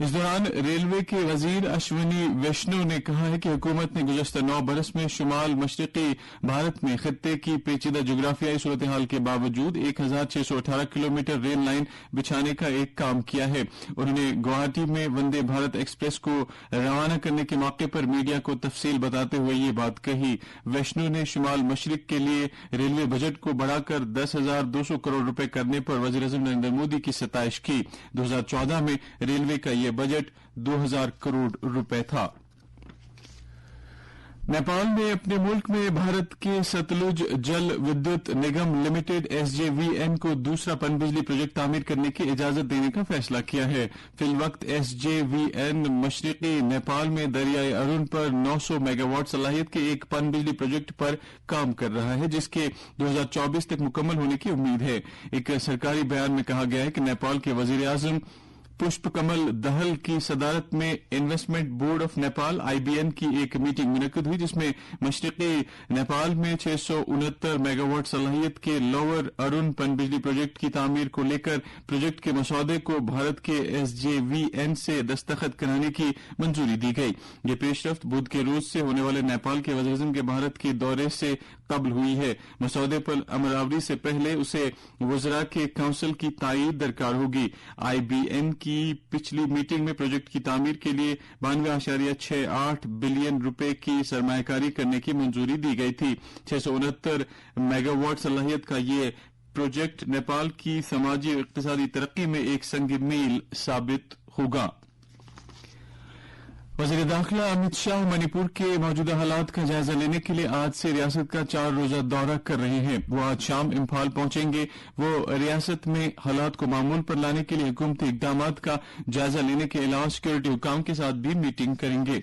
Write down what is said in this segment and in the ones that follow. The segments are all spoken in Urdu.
اس دوران ریلوے کے وزیر اشونی ویشنو نے کہا ہے کہ حکومت نے گزشتہ 9 برس میں شمال مشرقی بھارت میں خطے کی پیچیدہ جغرافیائی صورتحال کے باوجود 1618 کلومیٹر ریل لائن بچھانے کا ایک کام کیا ہے. انہوں نے گوہاٹی میں وندے بھارت ایکسپریس کو روانہ کرنے کے موقع پر میڈیا کو تفصیل بتاتے ہوئے یہ بات کہی. ویشنو نے شمال مشرق کے لیے ریلوے بجٹ کو بڑھا کر 10,200 کروڑ روپے کرنے پر وزیر اعظم نریندر مودی کی ستائش کی. 2014 میں ریلوے کا یہ بجٹ 2,000 کروڑ روپے تھا. نیپال نے اپنے ملک میں بھارت کے ستلج جل ودیوت نگم لمیٹڈ SJVN کو دوسرا پن بجلی پروجیکٹ تعمیر کرنے کی اجازت دینے کا فیصلہ کیا ہے. فی الوقت SJVN مشرقی نیپال میں دریائے ارون پر 900 میگا واٹ صلاحیت کے ایک پن بجلی پروجیکٹ پر کام کر رہا ہے جس کے 2024 تک مکمل ہونے کی امید ہے. ایک سرکاری بیان میں کہا گیا ہے کہ نیپال کے وزیر اعظم پشپ کمل دہل کی صدارت میں investment board of Nepal IBN کی ایک میٹنگ منعقد ہوئی جس میں مشرقی نیپال میں 669 میگا واٹ صلاحیت کے لوور ارون پن بجلی پروجیکٹ کی تعمیر کو لے کر پروجیکٹ کے مسودے کو بھارت کے SJVN سے دستخط کرانے کی منظوری دی گئی. یہ پیش رفت بدھ کے روز سے ہونے والے نیپال کے وزیر اعظم کے بھارت کے دورے سے قبل ہوئی ہے. مسودے پر عمل آوری سے پہلے اسے وزراء کے کونسل کی تائید درکار ہوگی. IBN کی پچھلی میٹنگ میں پروجیکٹ کی تعمیر کے لیے 92.68 بلین روپے کی سرمایہ کاری کرنے کی منظوری دی گئی تھی. 669 میگا واٹ صلاحیت کا یہ پروجیکٹ نیپال کی سماجی اور اقتصادی ترقی میں ایک سنگ میل ثابت ہوگا. وزیر داخلہ امت شاہ منی پور کے موجودہ حالات کا جائزہ لینے کے لیے آج سے ریاست کا 4 روزہ دورہ کر رہے ہیں. وہ آج شام امپھال پہنچیں گے. وہ ریاست میں حالات کو معمول پر لانے کے لیے حکومتی اقدامات کا جائزہ لینے کے علاوہ سیکورٹی حکام کے ساتھ بھی میٹنگ کریں گے.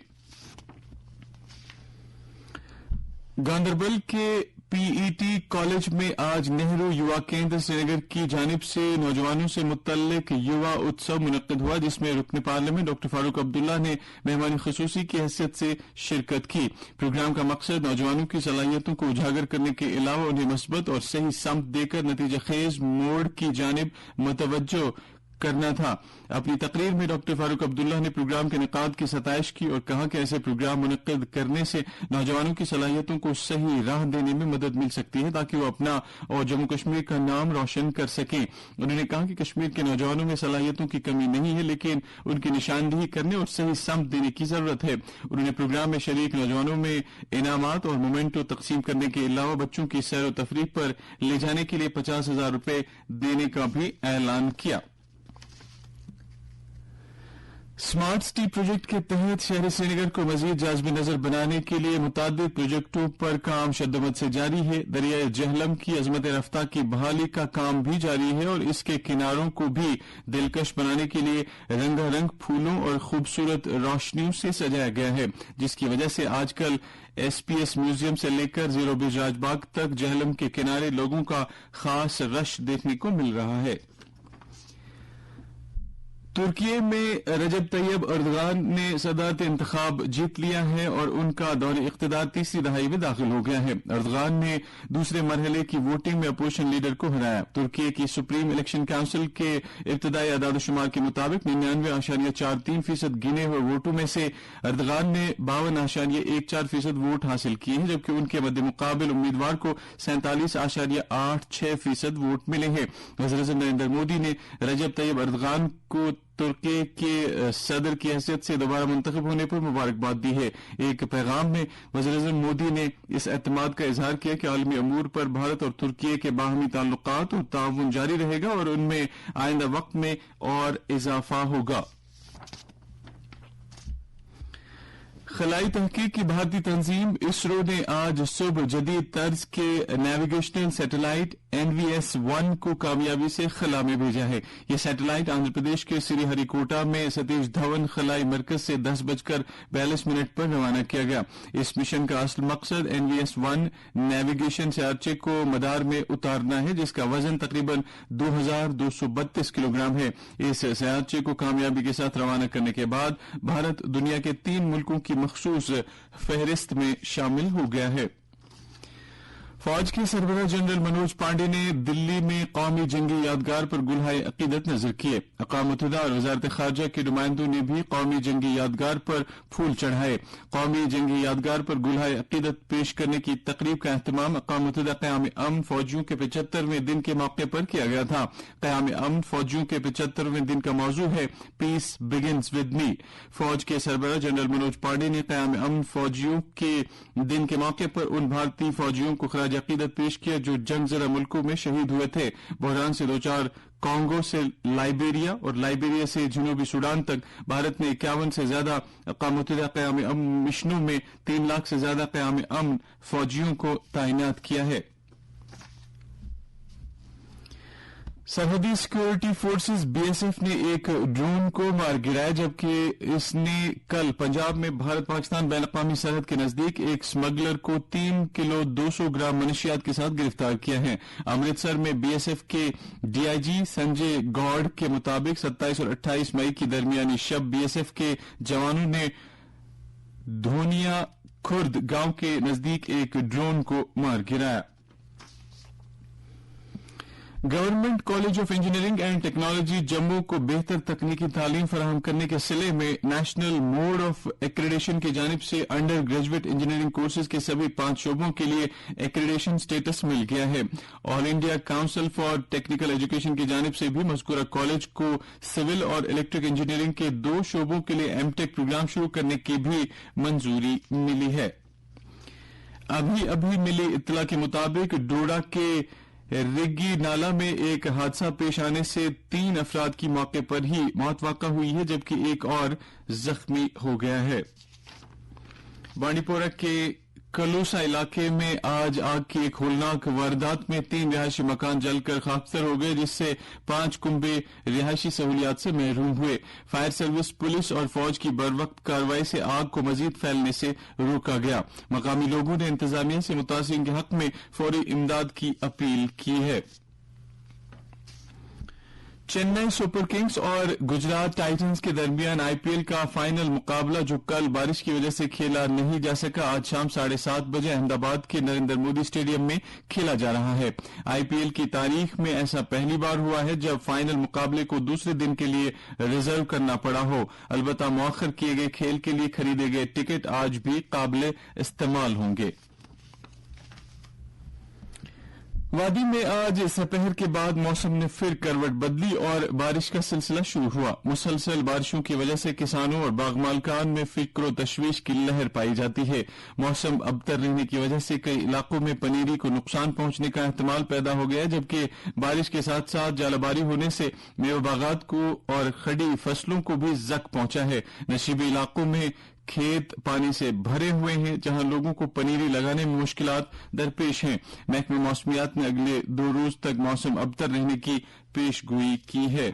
گاندربل کے PET کالج میں آج نہرو یوا کیندر سری نگر کی جانب سے نوجوانوں سے متعلق یوا اتسو منعقد ہوا جس میں رکن پارلیمنٹ ڈاکٹر فاروق عبداللہ نے مہمان خصوصی کی حیثیت سے شرکت کی. پروگرام کا مقصد نوجوانوں کی صلاحیتوں کو اجاگر کرنے کے علاوہ انہیں مثبت اور صحیح سمت دے کر نتیجہ خیز موڑ کی جانب متوجہ کرنا تھا. اپنی تقریر میں ڈاکٹر فاروق عبداللہ نے پروگرام کے انعقاد کی ستائش کی اور کہا کہ ایسے پروگرام منعقد کرنے سے نوجوانوں کی صلاحیتوں کو صحیح راہ دینے میں مدد مل سکتی ہے تاکہ وہ اپنا اور جموں کشمیر کا نام روشن کر سکیں. انہوں نے کہا کہ کشمیر کے نوجوانوں میں صلاحیتوں کی کمی نہیں ہے لیکن ان کی نشاندہی کرنے اور صحیح سمت دینے کی ضرورت ہے. انہوں نے پروگرام میں شریک نوجوانوں میں انعامات اور مومنٹو تقسیم کرنے کے علاوہ بچوں کی سیر و تفریح پر لے جانے کے لیے 50,000 روپے دینے کا بھی اعلان کیا. اسمارٹ سٹی پروجیکٹ کے تحت شہر سری نگر کو مزید جاذب نظر بنانے کے لیے متعدد پروجیکٹوں پر کام شدت سے جاری ہے. دریائے جہلم کی عظمت رفتہ کی بحالی کا کام بھی جاری ہے اور اس کے کناروں کو بھی دلکش بنانے کے لیے رنگا رنگ پھولوں اور خوبصورت روشنیوں سے سجایا گیا ہے جس کی وجہ سے آج کل SPS میوزیم سے لے کر زیرو برج راج باغ تک جہلم کے کنارے لوگوں کا خاص رش دیکھنے کو مل رہا ہے. ترکی میں رجب طیب اردغان نے صدارت انتخاب جیت لیا ہے اور ان کا دور اقتدار تیسری دہائی میں داخل ہو گیا ہے. اردغان نے دوسرے مرحلے کی ووٹنگ میں اپوزیشن لیڈر کو ہرایا. ترکی کی سپریم الیکشن کونسل کے ابتدائی اعداد و شمار کے مطابق 99.43% گنے ہوئے ووٹوں میں سے اردغان نے 52.14% ووٹ حاصل کیے ہیں جبکہ ان کے مد مقابل امیدوار کو 47.86% ووٹ ملے ہیں. وزیر اعظم نریندر مودی نے رجب طیب اردغان کو ترکی کے صدر کی حیثیت سے دوبارہ منتخب ہونے پر مبارکباد دی ہے. ایک پیغام میں وزیر اعظم مودی نے اس اعتماد کا اظہار کیا کہ عالمی امور پر بھارت اور ترکی کے باہمی تعلقات اور تعاون جاری رہے گا اور ان میں آئندہ وقت میں اور اضافہ ہوگا. خلائی تحقیق کی بھارتی تنظیم اسرو نے آج صبح جدید طرز کے نیویگیشنل سیٹلائٹ NVS-1 کو کامیابی سے خلا میں بھیجا ہے. یہ سیٹلائٹ آندھرا پردیش کے سری ہری کوٹا میں ستیش دھون خلائی مرکز سے 10:42 پر روانہ کیا گیا. اس مشن کا اصل مقصد NVS-1 نیویگیشن سیارچے کو مدار میں اتارنا ہے جس کا وزن تقریباً 2,232 کلو گرام ہے. اس سیارچے کو کامیابی کے ساتھ روانہ کرنے کے بعد بھارت دنیا کے 3 ملکوں کی مخصوص فہرست میں شامل ہو گیا ہے. فوج کے سربراہ جنرل منوج پانڈے نے دلی میں قومی جنگی یادگار پر گلہائے عقیدت نذر کیے. اقوام متحدہ اور وزارت خارجہ کے نمائندوں نے بھی قومی جنگی یادگار پر پھول چڑھائے. قومی جنگی یادگار پر گلہائے عقیدت پیش کرنے کی تقریب کا اہتمام اقوام متحدہ قیام امن فوجیوں کے 75ویں دن کے موقع پر کیا گیا تھا. قیام امن فوجیوں کے 75ویں دن کا موضوع ہے پیس بگنز ود می. فوج کے سربراہ جنرل منوج پانڈے نے قیام امن فوجیوں کے دن کے موقع پر ان بھارتی فوجیوں کو خراج عقیدت پیش کیا جو جنگ زدہ ملکوں میں شہید ہوئے تھے. بحران سے دوچار کانگو سے لائبیریا اور لائبیریا سے جنوبی سوڈان تک بھارت نے 51 سے زیادہ اقوام متحدہ قیام امن مشنوں میں 3 لاکھ سے زیادہ قیام امن فوجیوں کو تعینات کیا ہے. سرحدی security forces B S F نے ایک ڈرون کو مار گرایا جبکہ اس نے کل پنجاب میں بھارت پاکستان بین الاقوامی سرحد کے نزدیک ایک اسمگلر کو 3 کلو 200 گرام منشیات کے ساتھ گرفتار کیا ہے. امرتسر میں بی ایس ایف کے ڈی آئی جی سنجے گوڑ کے مطابق 27 اور 28 مئی کی درمیانی شب بی ایس ایف کے جوانوں نے دھونیا خرد گاؤں کے نزدیک ایک ڈرون کو مار گرایا. Government College of Engineering and Technology Jammu کو بہتر تکنیکی تعلیم فراہم کرنے کے سلسلے میں نیشنل بورڈ آف ایکریڈیشن کی جانب سے انڈر گریجویٹ انجینئرنگ کورسز کے سبھی 5 شعبوں کے لیے ایکریڈیشن سٹیٹس مل گیا ہے. All India Council for Technical Education کی جانب سے بھی مذکورہ کالج کو سول اور الیکٹرک انجینئرنگ کے 2 شعبوں کے لیے ایم ٹیک پروگرام شروع کرنے کی بھی منظوری ملی ہے. ابھی ملی اطلاع کے مطابق ڈوڈا کے رگی نالہ میں ایک حادثہ پیش آنے سے 3 افراد کی موقع پر ہی موت واقع ہوئی ہے جبکہ ایک اور زخمی ہو گیا ہے. بانڈی پورہ کے کلوسا علاقے میں آج آگ کی ایک ہولناک واردات میں 3 رہائشی مکان جل کر خاکستر ہو گئے جس سے 5 کنبے رہائشی سہولیات سے محروم ہوئے. فائر سروس پولیس اور فوج کی بروقت کارروائی سے آگ کو مزید پھیلنے سے روکا گیا. مقامی لوگوں نے انتظامیہ سے متاثرین کے حق میں فوری امداد کی اپیل کی ہے. چنئی سپر کنگز اور گجرات ٹائٹنز کے درمیان آئی پی ایل کا فائنل مقابلہ جو کل بارش کی وجہ سے کھیلا نہیں جا سکا آج شام 7:30 بجے احمد آباد کے نریندر مودی اسٹیڈیم میں کھیلا جا رہا ہے. آئی پی ایل کی تاریخ میں ایسا پہلی بار ہوا ہے جب فائنل مقابلے کو دوسرے دن کے لیے ریزرو کرنا پڑا ہو. البتہ مؤخر کیے گئے کھیل کے لیے خریدے گئے ٹکٹ آج بھی قابل استعمال ہوں گے. وادی میں آج سپہر کے بعد موسم نے پھر کروٹ بدلی اور بارش کا سلسلہ شروع ہوا. مسلسل بارشوں کی وجہ سے کسانوں اور باغ مالکان میں فکر و تشویش کی لہر پائی جاتی ہے. موسم ابتر رہنے کی وجہ سے کئی علاقوں میں پنیری کو نقصان پہنچنے کا احتمال پیدا ہو گیا جبکہ بارش کے ساتھ ساتھ ژالہ ہونے سے میوہ باغات کو اور کھڑی فصلوں کو بھی زک پہنچا ہے. نشیبی علاقوں میں کھیت پانی سے بھرے ہوئے ہیں جہاں لوگوں کو پنیری لگانے میں مشکلات درپیش ہیں. محکمہ موسمیات نے اگلے 2 روز تک موسم ابتر رہنے کی پیش گوئی کی ہے.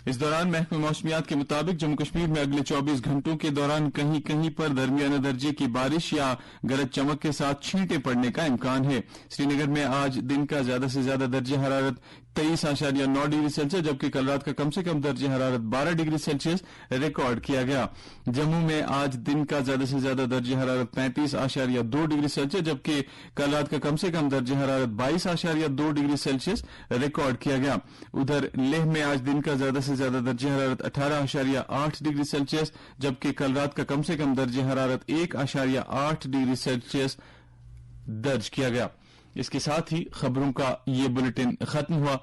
اس دوران محکمہ موسمیات کے مطابق جموں کشمیر میں اگلے 24 گھنٹوں کے دوران کہیں کہیں پر درمیانہ درجے کی بارش یا گرج چمک کے ساتھ چھینٹیں پڑنے کا امکان ہے. سری نگر میں آج دن کا زیادہ سے زیادہ درجہ حرارت 23.9 ڈگری سیلسیس جبکہ کل رات کا کم سے کم درجہ حرارت 12 ڈگری سیلسیس ریکارڈ کیا گیا. جموں میں آج دن کا زیادہ سے زیادہ درجہ حرارت 35.2 ڈگری سیلسیس جبکہ کل رات کا کم سے کم درجہ حرارت 22.2 ڈگری سیلسیس ریکارڈ کیا گیا. ادھر لیہ میں آج دن کا زیادہ سے زیادہ درجہ حرارت 18.8 ڈگری سیلسیس جبکہ کل رات کا کم سے کم درجہ حرارت 1.8 ڈگری سیلسیس درج کیا گیا. اس کے ساتھ ہی خبروں کا یہ بلیٹن ختم ہوا.